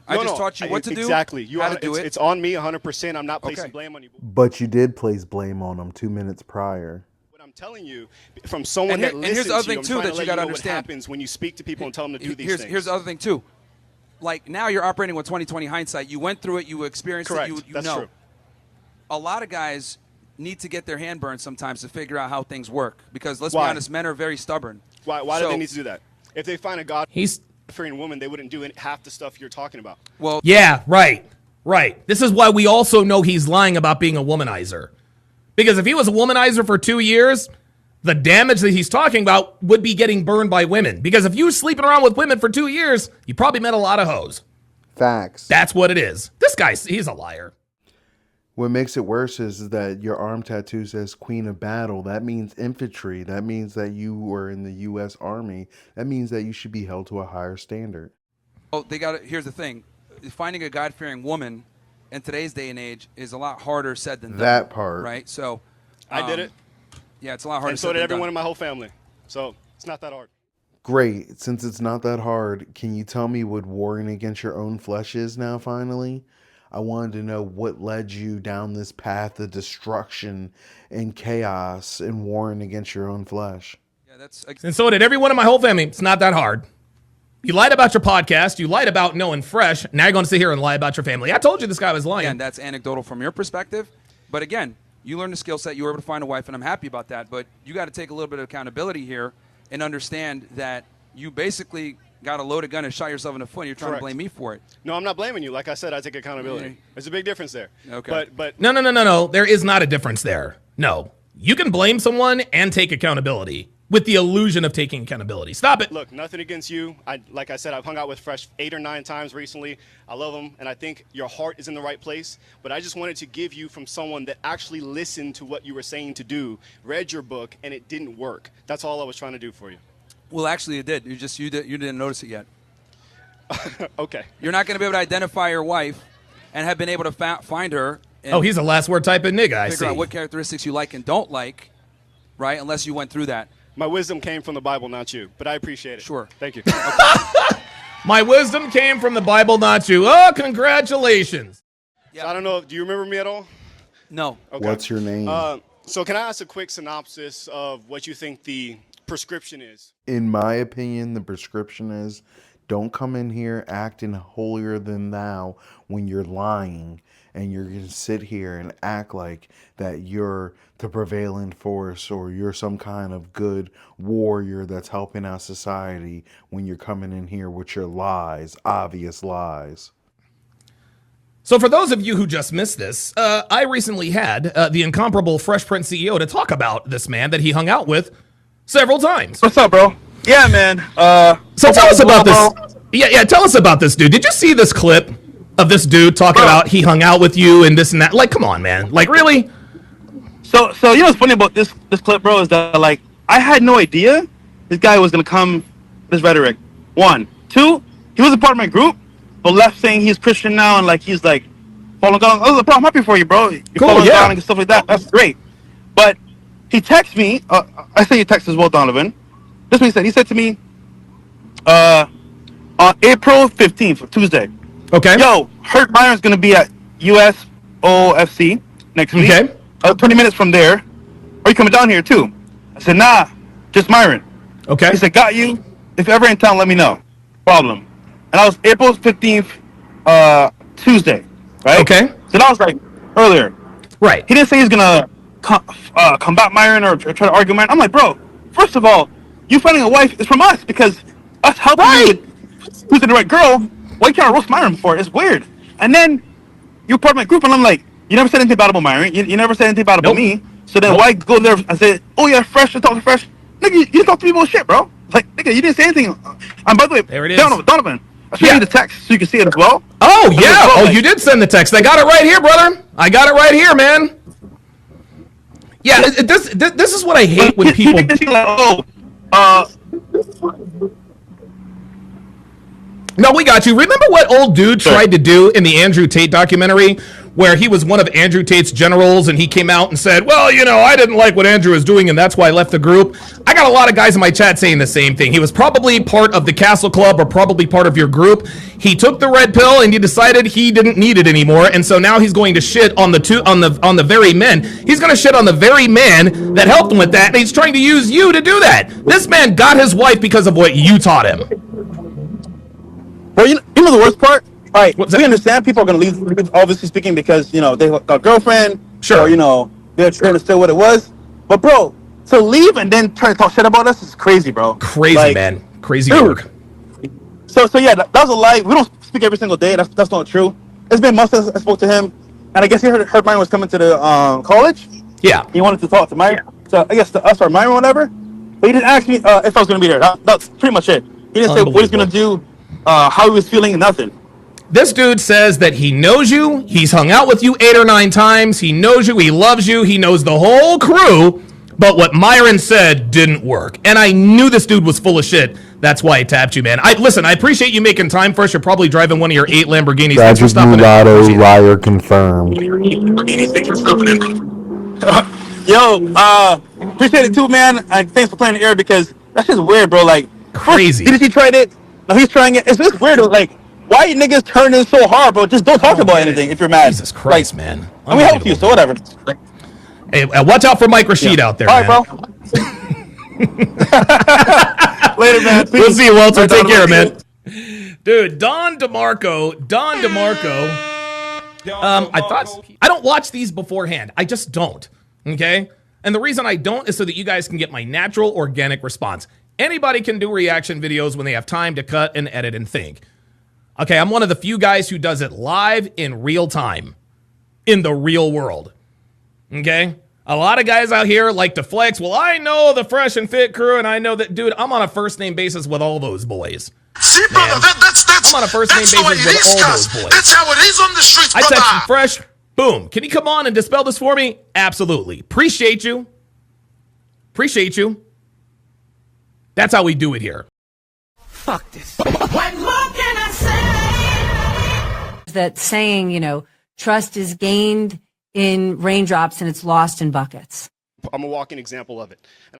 I just taught you what to do. Exactly. How to do it. It's on me 100%. I'm not placing blame on you. But you did place blame on him 2 minutes prior. What I'm telling you from someone that listens here's the other to you, thing too that you got to understand. What happens when you speak to people and tell them to do these things. Here's the other thing too. Like now you're operating with 20/20 hindsight. You went through it. You experienced Correct. it. You That's know. true. A lot of guys need to get their hand burned sometimes to figure out how things work. Because let's be Why? honest, men are very stubborn. Why do they need to do that? If they find a God-fearing woman, they wouldn't do half the stuff you're talking about. Well, yeah, right. This is why we also know he's lying about being a womanizer. Because if he was a womanizer for 2 years, the damage that he's talking about would be getting burned by women. Because if you were sleeping around with women for 2 years, you probably met a lot of hoes. Facts. That's what it is. This guy, he's a liar. What makes it worse is that your arm tattoo says Queen of Battle. That means infantry. That means that you were in the U.S. Army. That means that you should be held to a higher standard. Oh, here's the thing. Finding a God-fearing woman in today's day and age is a lot harder said than done. That part. Right? So I did it. Yeah, it's a lot harder. And so did everyone in my whole family. So it's not that hard. Great. Since it's not that hard, can you tell me what warring against your own flesh is now, finally? I wanted to know what led you down this path of destruction and chaos and warring against your own flesh. Yeah, and so did everyone in my whole family. It's not that hard. You lied about your podcast. You lied about knowing Fresh. Now you're going to sit here and lie about your family. I told you this guy was lying. Again, that's anecdotal from your perspective. But again, you learned the skill set. You were able to find a wife, and I'm happy about that. But you got to take a little bit of accountability here and understand that you basically got a loaded gun and shot yourself in the foot. And you're trying to blame me for it. No, I'm not blaming you. Like I said, I take accountability. There's a big difference there. Okay. But No. There is not a difference there. No. You can blame someone and take accountability with the illusion of taking accountability. Stop it. Look, nothing against you. Like I said, I've hung out with Fresh 8 or 9 times recently. I love him, and I think your heart is in the right place. But I just wanted to give you from someone that actually listened to what you were saying to do, read your book, and it didn't work. That's all I was trying to do for you. Well, actually, it did. You didn't notice it yet. Okay. You're not going to be able to identify your wife and have been able to find her. And he's a last word type of nigga, I see. Figure out what characteristics you like and don't like, right, unless you went through that. My wisdom came from the Bible, not you, but I appreciate it. Sure. Thank you. My wisdom came from the Bible, not you. Oh, congratulations. Yeah. So I don't know. Do you remember me at all? No. Okay. What's your name? So can I ask a quick synopsis of what you think the prescription is? In my opinion, the prescription is don't come in here acting holier than thou when you're lying. And you're going to sit here and act like that you're the prevailing force or you're some kind of good warrior that's helping out society when you're coming in here with your lies, obvious lies. So for those of you who just missed this, I recently had the incomparable Fresh Prince CEO to talk about this man that he hung out with several times. What's up, bro? Yeah, man. So tell us about this. Yeah, tell us about this dude. Did you see this clip of this dude talking about he hung out with you and this and that? Like, come on, man. Like, really? So you know what's funny about this clip, bro, is that, like, I had no idea this guy was going to come with this rhetoric. 1. 2, he was a part of my group, but left saying he's Christian now and, like, he's, like, following God. Oh, bro, I'm happy for you, bro. You're following God and stuff like that. That's great. But he texted me. I sent you a text as well, Donovan. This is what he said. He said to me on April 15th, Tuesday. Okay. Yo, Hurt Byron's going to be at USOFC next week. Okay. 20 minutes from there. Are you coming down here too? I said, nah, just Myron. Okay. He said, got you. If you're ever in town, let me know. Problem. And that was April 15th, Tuesday. Right? Okay. So that was like earlier. Right. He didn't say he's going to combat Myron or try to argue Myron. I'm like, bro, first of all, you finding a wife is from us because us helping you with who's the right girl. Why you can't roast Myron before? It's weird. And then you're part of my group, and I'm like, you never said anything bad about Myron. You never said anything bad about me. So then why go there and say, oh yeah, Fresh, I talk to Fresh. Nigga, you talk to me about shit, bro. Like, nigga, you didn't say anything. And by the way, there it is. Donovan, I sent you the text so you can see it as well. Oh, yeah. Oh, you did send the text. I got it right here, brother. I got it right here, man. Yeah, this is what I hate when people... No, we got you. Remember what old dude tried to do in the Andrew Tate documentary where he was one of Andrew Tate's generals and he came out and said, well, you know, I didn't like what Andrew was doing and that's why I left the group. I got a lot of guys in my chat saying the same thing. He was probably part of the Castle Club or probably part of your group. He took the red pill and he decided he didn't need it anymore, and so now he's going to shit on the very men. He's going to shit on the very man that helped him with that, and he's trying to use you to do that. This man got his wife because of what you taught him. Well, you know the worst part? All right, What's we that? understand people are going to leave, obviously speaking, because, you know, they got a girlfriend. Sure. Or, you know, they're trying to say what it was. But, bro, to leave and then try to talk shit about us is crazy, bro. Crazy, Like, man. Crazy dude. work. So yeah, that was a lie. We don't speak every single day. That's not true. It's been months since I spoke to him. And I guess he heard Myron was coming to the college. Yeah. He wanted to talk to Myron. So I guess to us or Myron or whatever. But he didn't ask me if I was going to be there. That's pretty much it. He didn't say what he's going to do, how he was feeling, nothing. This dude says that he knows you. He's hung out with you 8 or 9 times. He knows you. He loves you. He knows the whole crew. But what Myron said didn't work. And I knew this dude was full of shit. That's why I tapped you, man. Listen, I appreciate you making time for us. You're probably driving one of your 8 Lamborghinis. Thanks for Tragic stopping mulatto, in. liar confirmed. Yo, appreciate it too, man. And thanks for playing the air because that's just weird, bro. Like, Crazy. He tried it. Now he's trying it. It's just weird. Like, why you niggas turning so hard, bro? Just don't talk about anything if you're mad. Jesus Christ, like, man. And we help you, so whatever. Hey, watch out for Mike Rashid out there, All right, man. bro. Later, man. Peace. We'll see you, Walter. Right, Take Don, care, man. Dude, Don DeMarco. I don't watch these beforehand. I just don't. Okay? And the reason I don't is so that you guys can get my natural, organic response. Anybody can do reaction videos when they have time to cut and edit and think. Okay, I'm one of the few guys who does it live in real time. In the real world. Okay? A lot of guys out here like to flex. Well, I know the Fresh and Fit crew, and I know that, dude, I'm on a first-name basis with all those boys. See, brother, I'm on a first-name basis with all those boys. That's how it is on the streets, I brother. text Fresh, boom. Can you come on and dispel this for me? Absolutely. Appreciate you. That's how we do it here. Fuck this. What more can I say? That saying, you know, trust is gained in raindrops and it's lost in buckets. I'm a walking example of it.